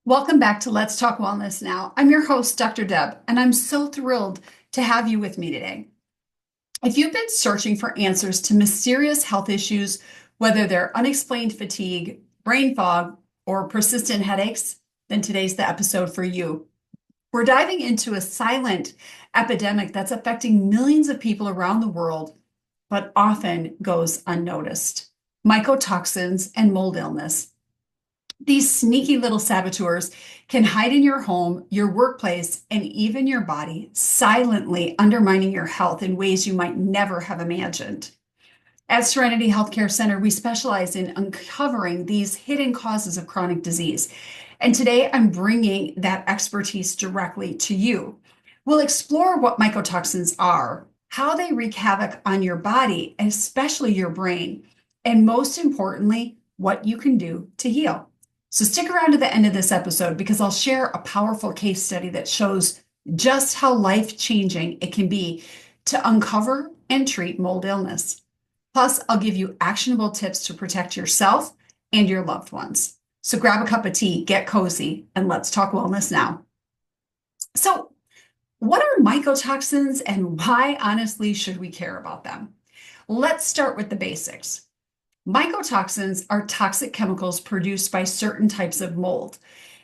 Welcome back to Let's Talk Wellness Now. I'm your host, Dr. Deb, and I'm so thrilled to have you with me today. If you've been searching for answers to mysterious health issues, whether they're unexplained fatigue, brain fog, or persistent headaches, then today's the episode for you. We're diving into a silent epidemic that's affecting millions of people around the world, but often goes unnoticed. Mycotoxins and mold illness. These sneaky little saboteurs can hide in your home, your workplace, and even your body, silently undermining your health in ways you might never have imagined. At Serenity Healthcare Center, we specialize in uncovering these hidden causes of chronic disease. And today I'm bringing that expertise directly to you. We'll explore what mycotoxins are, how they wreak havoc on your body, and especially your brain, and most importantly, what you can do to heal. So stick around to the end of this episode because I'll share a powerful case study that shows just how life-changing it can be to uncover and treat mold illness. Plus, I'll give you actionable tips to protect yourself and your loved ones. So grab a cup of tea, get cozy, and let's talk wellness now. So, what are mycotoxins and why, honestly, should we care about them? Let's start with the basics. Mycotoxins are toxic chemicals produced by certain types of mold.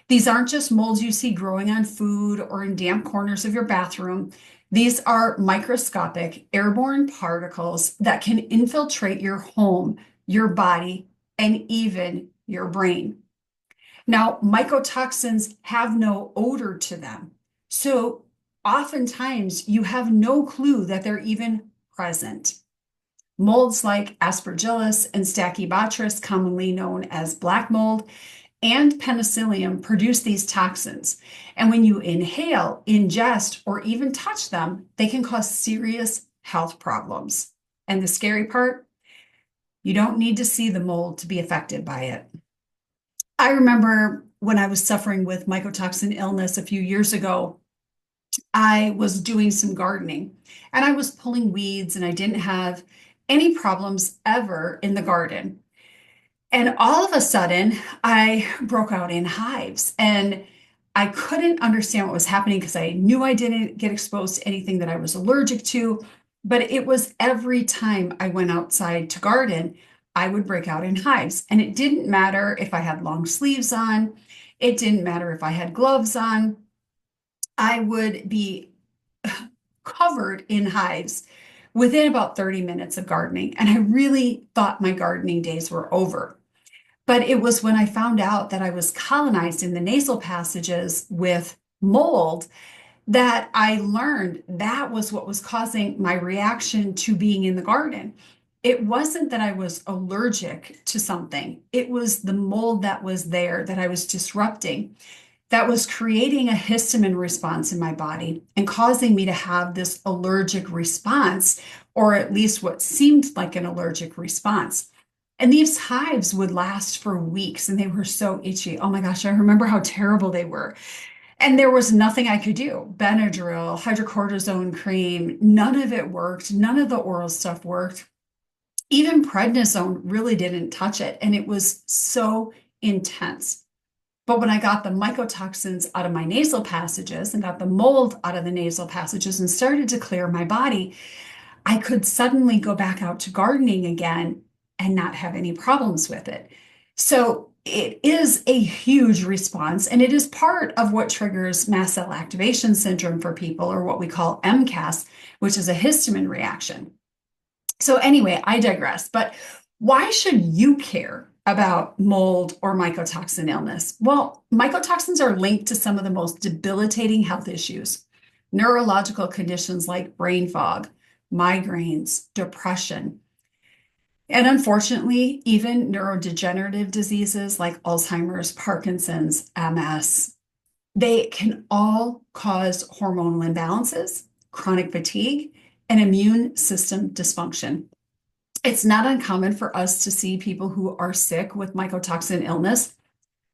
These aren't just molds you see growing on food or in damp corners of your bathroom. These are microscopic airborne particles that can infiltrate your home, your body, and even your brain. Now, mycotoxins have no odor to them. So oftentimes you have no clue that they're even present. Molds like Aspergillus and Stachybotrys, commonly known as black mold, and Penicillium produce these toxins. And when you inhale, ingest, or even touch them, they can cause serious health problems. And the scary part, you don't need to see the mold to be affected by it. I remember when I was suffering with mycotoxin illness a few years ago, I was doing some gardening and I was pulling weeds and I didn't have any problems ever in the garden. And all of a sudden, I broke out in hives and I couldn't understand what was happening because I knew I didn't get exposed to anything that I was allergic to. But it was every time I went outside to garden, I would break out in hives. And it didn't matter if I had long sleeves on, it didn't matter if I had gloves on. I would be covered in hives within about 30 minutes of gardening. And I really thought my gardening days were over. But it was when I found out that I was colonized in the nasal passages with mold that I learned that was what was causing my reaction to being in the garden. It wasn't that I was allergic to something, it was the mold that was there that I was disrupting, that was creating a histamine response in my body and causing me to have this allergic response, or at least what seemed like an allergic response. And these hives would last for weeks and they were so itchy. Oh my gosh, I remember how terrible they were. And there was nothing I could do. Benadryl, hydrocortisone cream, none of it worked. None of the oral stuff worked. Even prednisone really didn't touch it. And it was so intense. But when I got the mycotoxins out of my nasal passages and got the mold out of the nasal passages and started to clear my body, I could suddenly go back out to gardening again and not have any problems with it. So it is a huge response, and it is part of what triggers mast cell activation syndrome for people, or what we call MCAS, which is a histamine reaction. So anyway, I digress. But why should you care about mold or mycotoxin illness? Well, mycotoxins are linked to some of the most debilitating health issues, neurological conditions like brain fog, migraines, depression, and unfortunately, even neurodegenerative diseases like Alzheimer's, Parkinson's, MS. They can all cause hormonal imbalances, chronic fatigue, and immune system dysfunction. It's not uncommon for us to see people who are sick with mycotoxin illness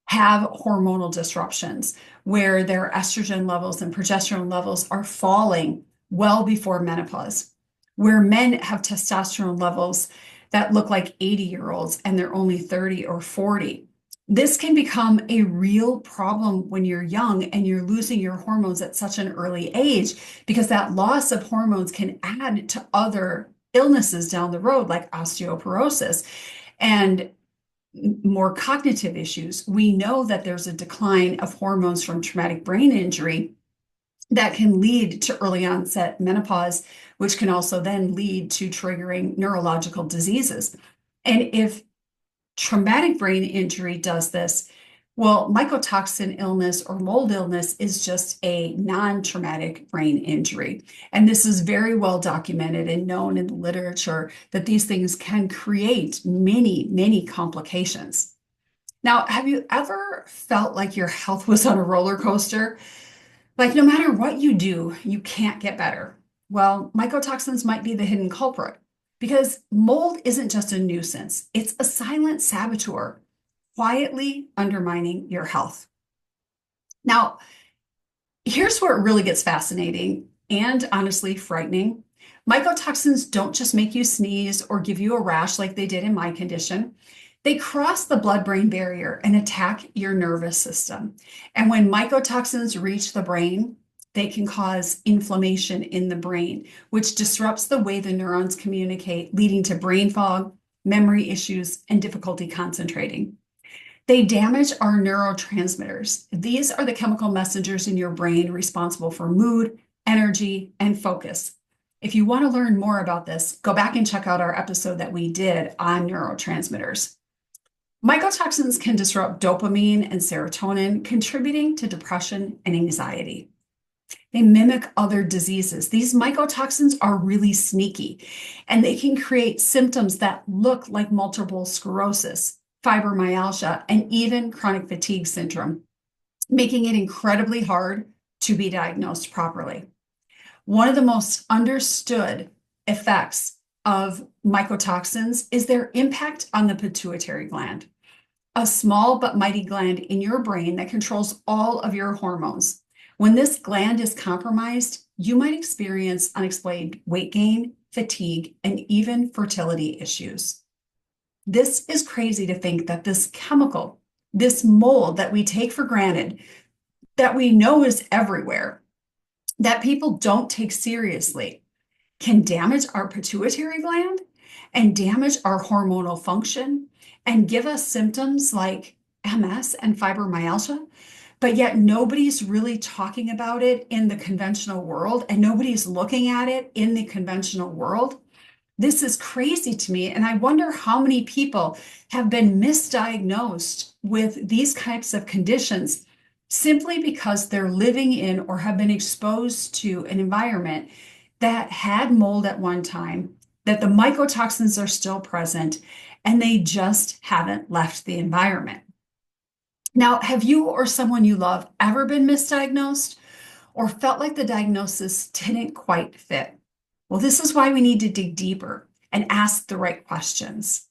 have hormonal disruptions where their estrogen levels and progesterone levels are falling well before menopause, where men have testosterone levels that look like 80-year-olds and they're only 30 or 40, This can become a real problem when you're young and you're losing your hormones at such an early age, because that loss of hormones can add to other illnesses down the road, like osteoporosis and more cognitive issues. We know that there's a decline of hormones from traumatic brain injury that can lead to early onset menopause, which can also then lead to triggering neurological diseases. And if traumatic brain injury does this, well, mycotoxin illness or mold illness is just a non-traumatic brain injury. And this is very well documented and known in the literature that these things can create many, many complications. Now, have you ever felt like your health was on a roller coaster? Like no matter what you do, you can't get better. Well, mycotoxins might be the hidden culprit, because mold isn't just a nuisance, it's a silent saboteur, quietly undermining your health. Now, here's where it really gets fascinating and honestly frightening. Mycotoxins don't just make you sneeze or give you a rash like they did in my condition. They cross the blood-brain barrier and attack your nervous system. And when mycotoxins reach the brain, they can cause inflammation in the brain, which disrupts the way the neurons communicate, leading to brain fog, memory issues, and difficulty concentrating. They damage our neurotransmitters. These are the chemical messengers in your brain responsible for mood, energy, and focus. If you want to learn more about this, go back and check out our episode that we did on neurotransmitters. Mycotoxins can disrupt dopamine and serotonin, contributing to depression and anxiety. They mimic other diseases. These mycotoxins are really sneaky, and they can create symptoms that look like multiple sclerosis, fibromyalgia, and even chronic fatigue syndrome, making it incredibly hard to be diagnosed properly. One of the most understood effects of mycotoxins is their impact on the pituitary gland, a small but mighty gland in your brain that controls all of your hormones. When this gland is compromised, you might experience unexplained weight gain, fatigue, and even fertility issues. This is crazy to think that this chemical, this mold that we take for granted, that we know is everywhere, that people don't take seriously, can damage our pituitary gland and damage our hormonal function and give us symptoms like MS and fibromyalgia. But yet nobody's really talking about it in the conventional world, and nobody's looking at it in the conventional world. This is crazy to me. And I wonder how many people have been misdiagnosed with these types of conditions simply because they're living in or have been exposed to an environment that had mold at one time, that the mycotoxins are still present, and they just haven't left the environment. Now, have you or someone you love ever been misdiagnosed or felt like the diagnosis didn't quite fit? Well, this is why we need to dig deeper and ask the right questions.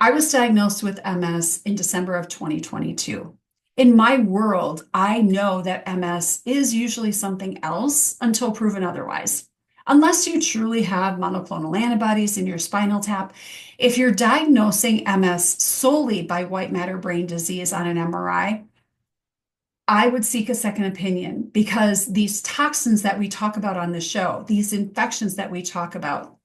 I was diagnosed with MS in December of 2022. In my world, I know that MS is usually something else until proven otherwise. Unless you truly have monoclonal antibodies in your spinal tap, if you're diagnosing MS solely by white matter brain disease on an MRI, I would seek a second opinion, because these toxins that we talk about on the show, these infections that we talk about,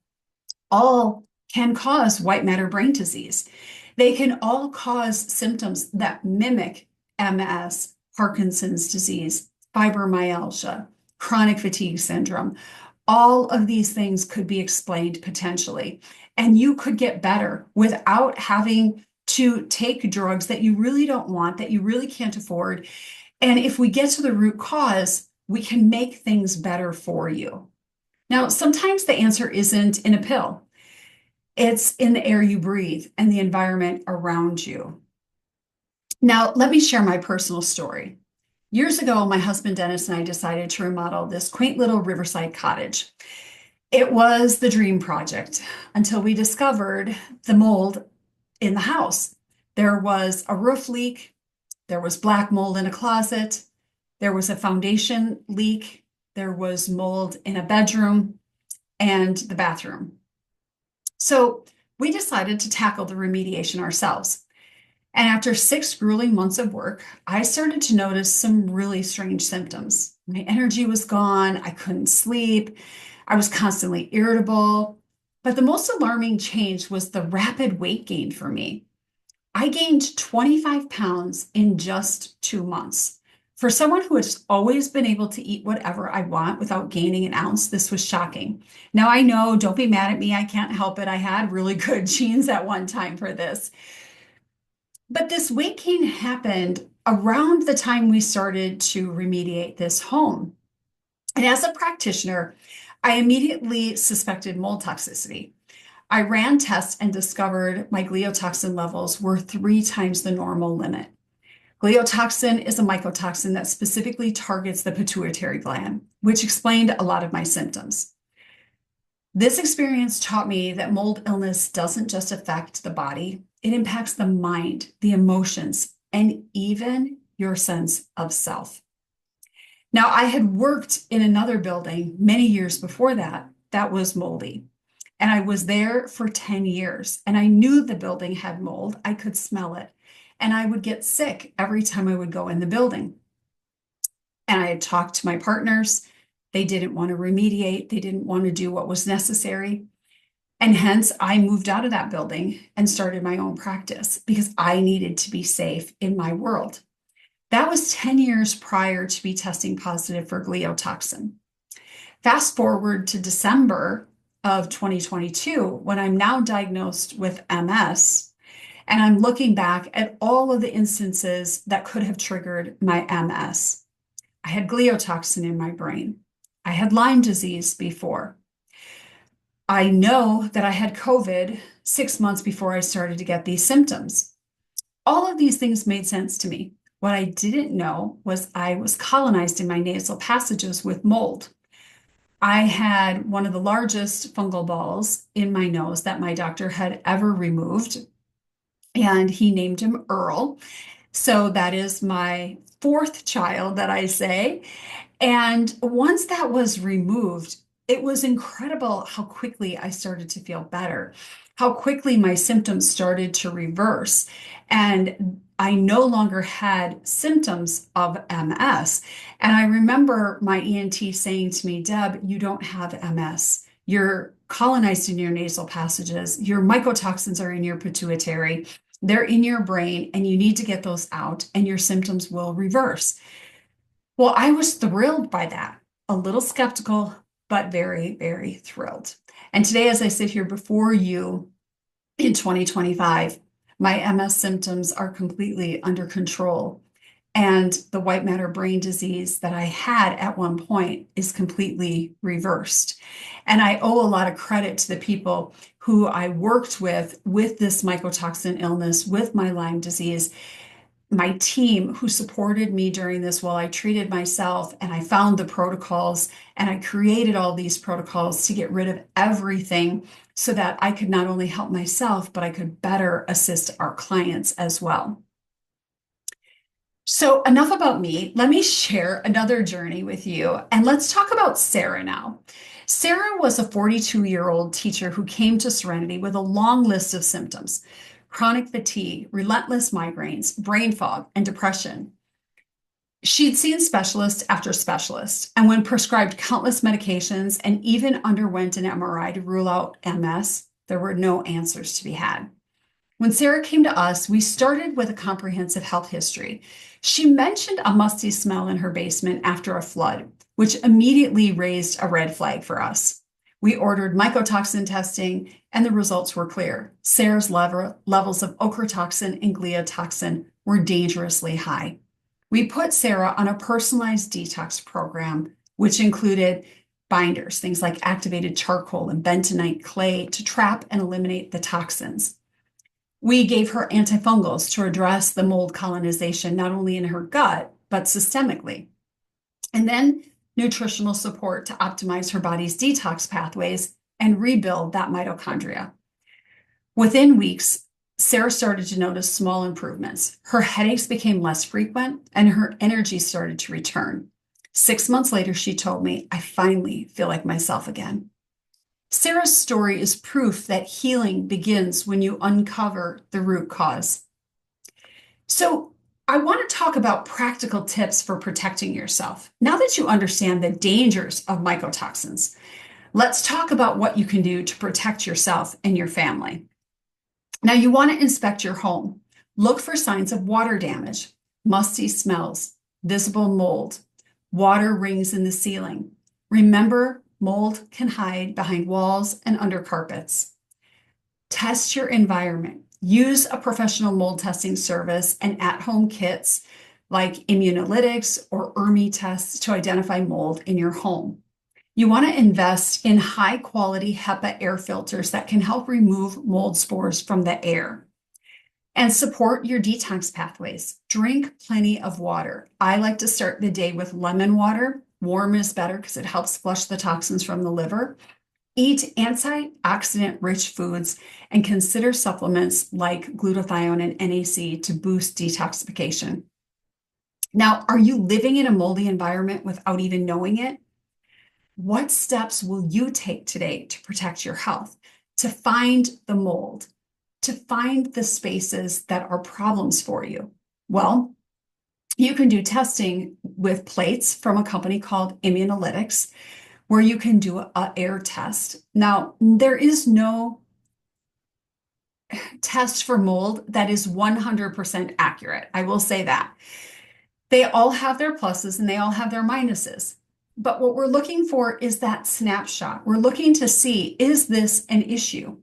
all can cause white matter brain disease. They can all cause symptoms that mimic MS, Parkinson's disease, fibromyalgia, chronic fatigue syndrome. All of these things could be explained potentially, and you could get better without having to take drugs that you really don't want, that you really can't afford. And if we get to the root cause, we can make things better for you. Now, sometimes the answer isn't in a pill. It's in the air you breathe and the environment around you. Now, let me share my personal story. Years ago, my husband Dennis and I decided to remodel this quaint little riverside cottage. It was the dream project until we discovered the mold in the house. There was a roof leak. There was black mold in a closet. There was a foundation leak. There was mold in a bedroom and the bathroom. So we decided to tackle the remediation ourselves. And after 6 grueling months of work, I started to notice some really strange symptoms. My energy was gone. I couldn't sleep. I was constantly irritable. But the most alarming change was the rapid weight gain for me. I gained 25 pounds in just 2 months. For someone who has always been able to eat whatever I want without gaining an ounce, this was shocking. Now I know, don't be mad at me. I can't help it. I had really good genes at one time for this. But this weight gain happened around the time we started to remediate this home. And as a practitioner, I immediately suspected mold toxicity. I ran tests and discovered my gliotoxin levels were 3 times the normal limit. Gliotoxin is a mycotoxin that specifically targets the pituitary gland, which explained a lot of my symptoms. This experience taught me that mold illness doesn't just affect the body, it impacts the mind, the emotions, and even your sense of self. Now, I had worked in another building many years before that that was moldy. And I was there for 10 years and I knew the building had mold. I could smell it. And I would get sick every time I would go in the building. And I had talked to my partners. They didn't want to remediate. They didn't want to do what was necessary. And hence, I moved out of that building and started my own practice because I needed to be safe in my world. That was 10 years prior to me testing positive for gliotoxin. Fast forward to December of 2022, when I'm now diagnosed with MS, and I'm looking back at all of the instances that could have triggered my MS. I had gliotoxin in my brain. I had Lyme disease before. I know that I had COVID 6 months before I started to get these symptoms. All of these things made sense to me. What I didn't know was I was colonized in my nasal passages with mold. I had one of the largest fungal balls in my nose that my doctor had ever removed, and he named him Earl. So that is my fourth child that I say. And once that was removed, it was incredible how quickly I started to feel better, how quickly my symptoms started to reverse. And I no longer had symptoms of MS. And I remember my ENT saying to me, Deb, you don't have MS. You're colonized in your nasal passages. Your mycotoxins are in your pituitary. They're in your brain, and you need to get those out, and your symptoms will reverse. Well, I was thrilled by that, a little skeptical, but very, very thrilled. And today, as I sit here before you in 2025, my MS symptoms are completely under control. And the white matter brain disease that I had at one point is completely reversed. And I owe a lot of credit to the people who I worked with this mycotoxin illness, with my Lyme disease, my team who supported me during this while I treated myself, and I found the protocols and I created all these protocols to get rid of everything so that I could not only help myself, but I could better assist our clients as well. So enough about me. Let me share another journey with you, and let's talk about Sarah now. Sarah was a 42-year-old teacher who came to Serenity with a long list of symptoms: chronic fatigue, relentless migraines, brain fog, and depression. She'd seen specialist after specialist, and when prescribed countless medications and even underwent an MRI to rule out MS, there were no answers to be had. When Sarah came to us, we started with a comprehensive health history. She mentioned a musty smell in her basement after a flood, which immediately raised a red flag for us. We ordered mycotoxin testing, and the results were clear. Sarah's levels of ochratoxin and gliotoxin were dangerously high. We put Sarah on a personalized detox program, which included binders, things like activated charcoal and bentonite clay to trap and eliminate the toxins. We gave her antifungals to address the mold colonization, not only in her gut, but systemically. And then nutritional support to optimize her body's detox pathways and rebuild that mitochondria. Within weeks, Sarah started to notice small improvements. Her headaches became less frequent and her energy started to return. 6 months later, she told me, I finally feel like myself again. Sarah's story is proof that healing begins when you uncover the root cause. So, I want to talk about practical tips for protecting yourself. Now that you understand the dangers of mycotoxins, let's talk about what you can do to protect yourself and your family. Now, you want to inspect your home. Look for signs of water damage, musty smells, visible mold, water rings in the ceiling. Remember, mold can hide behind walls and under carpets. Test your environment. Use a professional mold testing service and at-home kits like immunolytics or ERMI tests to identify mold in your home. You want to invest in high-quality HEPA air filters that can help remove mold spores from the air. And support your detox pathways. Drink plenty of water. I like to start the day with lemon water. Warm is better because it helps flush the toxins from the liver. Eat antioxidant-rich foods and consider supplements like glutathione and NAC to boost detoxification. Now, are you living in a moldy environment without even knowing it? What steps will you take today to protect your health, to find the mold, to find the spaces that are problems for you? Well, you can do testing with plates from a company called Immunolytics, where you can do an air test. Now, there is no test for mold that is 100% accurate. I will say that. They all have their pluses and they all have their minuses. But what we're looking for is that snapshot. We're looking to see, is this an issue?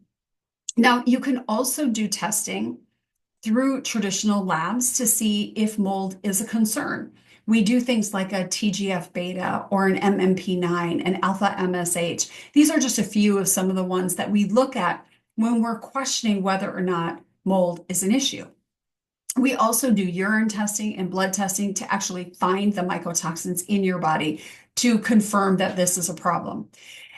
Now, you can also do testing through traditional labs to see if mold is a concern. We do things like a TGF beta or an MMP9, an alpha MSH. These are just a few of some of the ones that we look at when we're questioning whether or not mold is an issue. We also do urine testing and blood testing to actually find the mycotoxins in your body to confirm that this is a problem.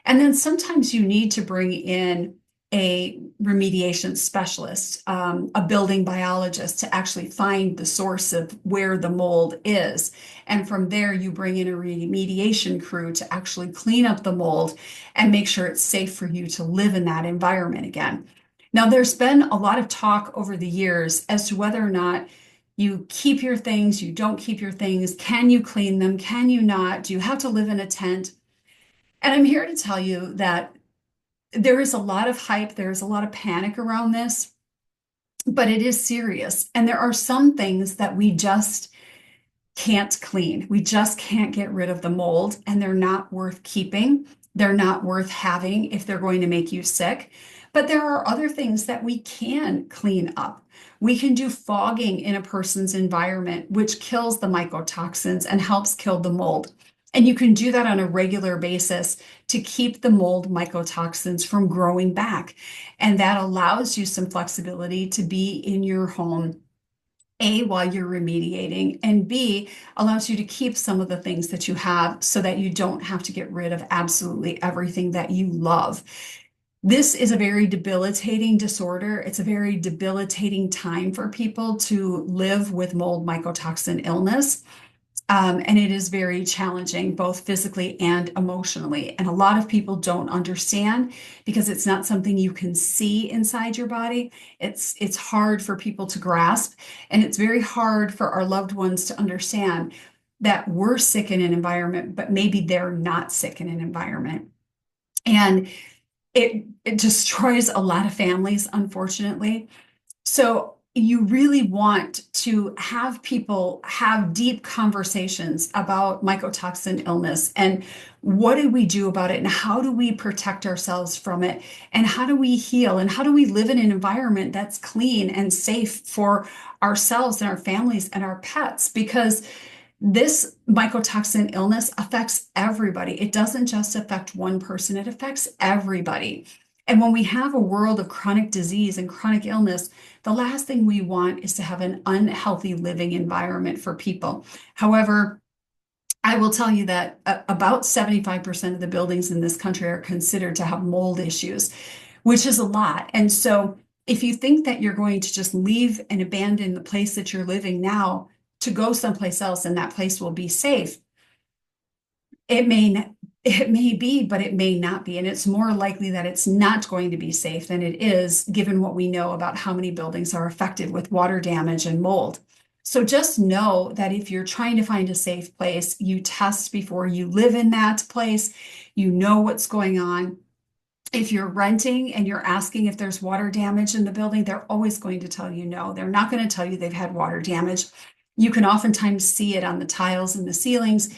And then sometimes you need to bring in a remediation specialist, a building biologist to actually find the source of where the mold is. And from there, you bring in a remediation crew to actually clean up the mold and make sure it's safe for you to live in that environment again. Now, there's been a lot of talk over the years as to whether or not you keep your things, you don't keep your things. Can you clean them? Can you not? Do you have to live in a tent? And I'm here to tell you that there is a lot of hype, there's a lot of panic around this, but it is serious. And there are some things that we just can't clean. We just can't get rid of the mold, and they're not worth keeping. They're not worth having if they're going to make you sick. But there are other things that we can clean up. We can do fogging in a person's environment, which kills the mycotoxins and helps kill the mold. And you can do that on a regular basis to keep the mold mycotoxins from growing back. And that allows you some flexibility to be in your home, A, while you're remediating, and B, allows you to keep some of the things that you have so that you don't have to get rid of absolutely everything that you love. This is a very debilitating disorder. It's a very debilitating time for people to live with mold mycotoxin illness. And it is very challenging, both physically and emotionally. And a lot of people don't understand because it's not something you can see inside your body. It's hard for people to grasp, and it's very hard for our loved ones to understand that we're sick in an environment, but maybe they're not sick in an environment. And it destroys a lot of families, unfortunately. So you really want to have people have deep conversations about mycotoxin illness and what do we do about it and how do we protect ourselves from it and how do we heal and how do we live in an environment that's clean and safe for ourselves and our families and our pets, because this mycotoxin illness affects everybody. It doesn't just affect one person, it affects everybody. And when we have a world of chronic disease and chronic illness, the last thing we want is to have an unhealthy living environment for people. However, I will tell you that about 75% of the buildings in this country are considered to have mold issues, which is a lot. And so if you think that you're going to just leave and abandon the place that you're living now to go someplace else and that place will be safe, it may be, but it may not be. And it's more likely that it's not going to be safe than it is, given what we know about how many buildings are affected with water damage and mold. So just know that if you're trying to find a safe place, you test before you live in that place. You know what's going on. If you're renting and you're asking if there's water damage in the building, they're always going to tell you no. They're not going to tell you they've had water damage. You can oftentimes see it on the tiles and the ceilings.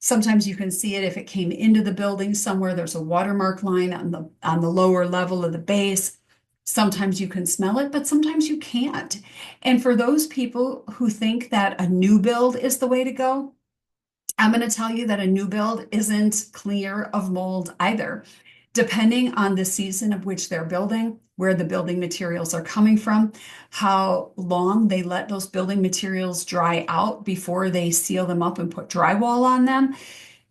Sometimes you can see it if it came into the building somewhere. There's a watermark line on the lower level of the base. Sometimes you can smell it, but sometimes you can't. And for those people who think that a new build is the way to go, I'm going to tell you that a new build isn't clear of mold either. Depending on the season of which they're building, where the building materials are coming from, how long they let those building materials dry out before they seal them up and put drywall on them,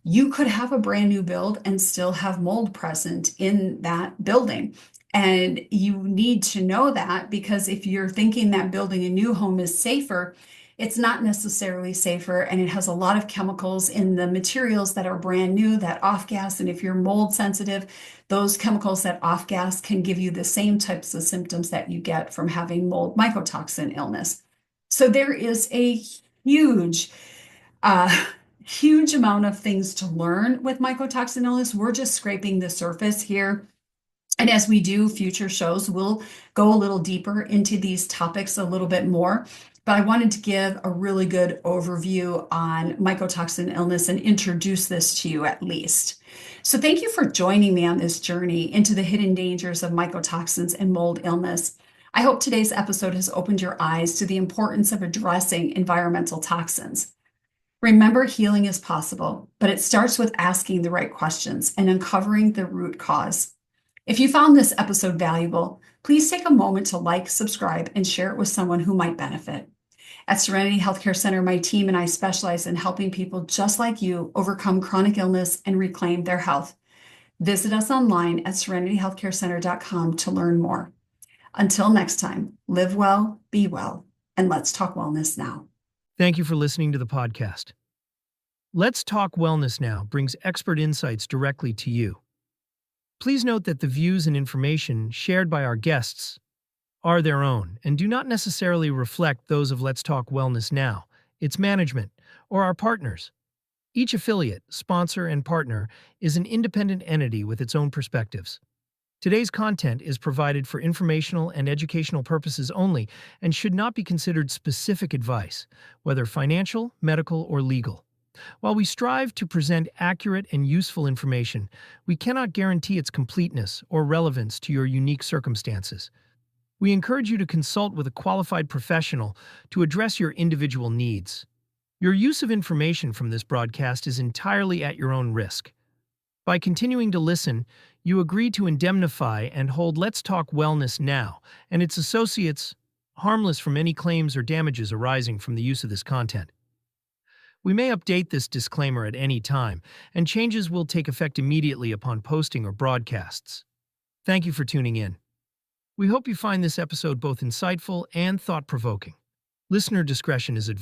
you could have a brand new build and still have mold present in that building. And you need to know that, because if you're thinking that building a new home is safer, it's not necessarily safer, and it has a lot of chemicals in the materials that are brand new that off gas. And if you're mold sensitive, those chemicals that off gas can give you the same types of symptoms that you get from having mold mycotoxin illness. So there is a huge uh, huge amount of things to learn with mycotoxin illness. We're just scraping the surface here. And as we do future shows, we'll go a little deeper into these topics a little bit more. But I wanted to give a really good overview on mycotoxin illness and introduce this to you at least. So thank you for joining me on this journey into the hidden dangers of mycotoxins and mold illness. I hope today's episode has opened your eyes to the importance of addressing environmental toxins. Remember, healing is possible, but it starts with asking the right questions and uncovering the root cause. If you found this episode valuable, please take a moment to like, subscribe, and share it with someone who might benefit. At Serenity Healthcare Center, my team and I specialize in helping people just like you overcome chronic illness and reclaim their health. Visit us online at serenityhealthcarecenter.com to learn more. Until next time, live well, be well, and let's talk wellness now. Thank you for listening to the podcast. Let's Talk Wellness Now brings expert insights directly to you. Please note that the views and information shared by our guests are their own and do not necessarily reflect those of Let's Talk Wellness Now, its management, or our partners. Each affiliate, sponsor, and partner is an independent entity with its own perspectives. Today's content is provided for informational and educational purposes only and should not be considered specific advice, whether financial, medical, or legal. While we strive to present accurate and useful information, we cannot guarantee its completeness or relevance to your unique circumstances. We encourage you to consult with a qualified professional to address your individual needs. Your use of information from this broadcast is entirely at your own risk. By continuing to listen, you agree to indemnify and hold Let's Talk Wellness Now and its associates harmless from any claims or damages arising from the use of this content. We may update this disclaimer at any time, and changes will take effect immediately upon posting or broadcasts. Thank you for tuning in. We hope you find this episode both insightful and thought-provoking. Listener discretion is advised.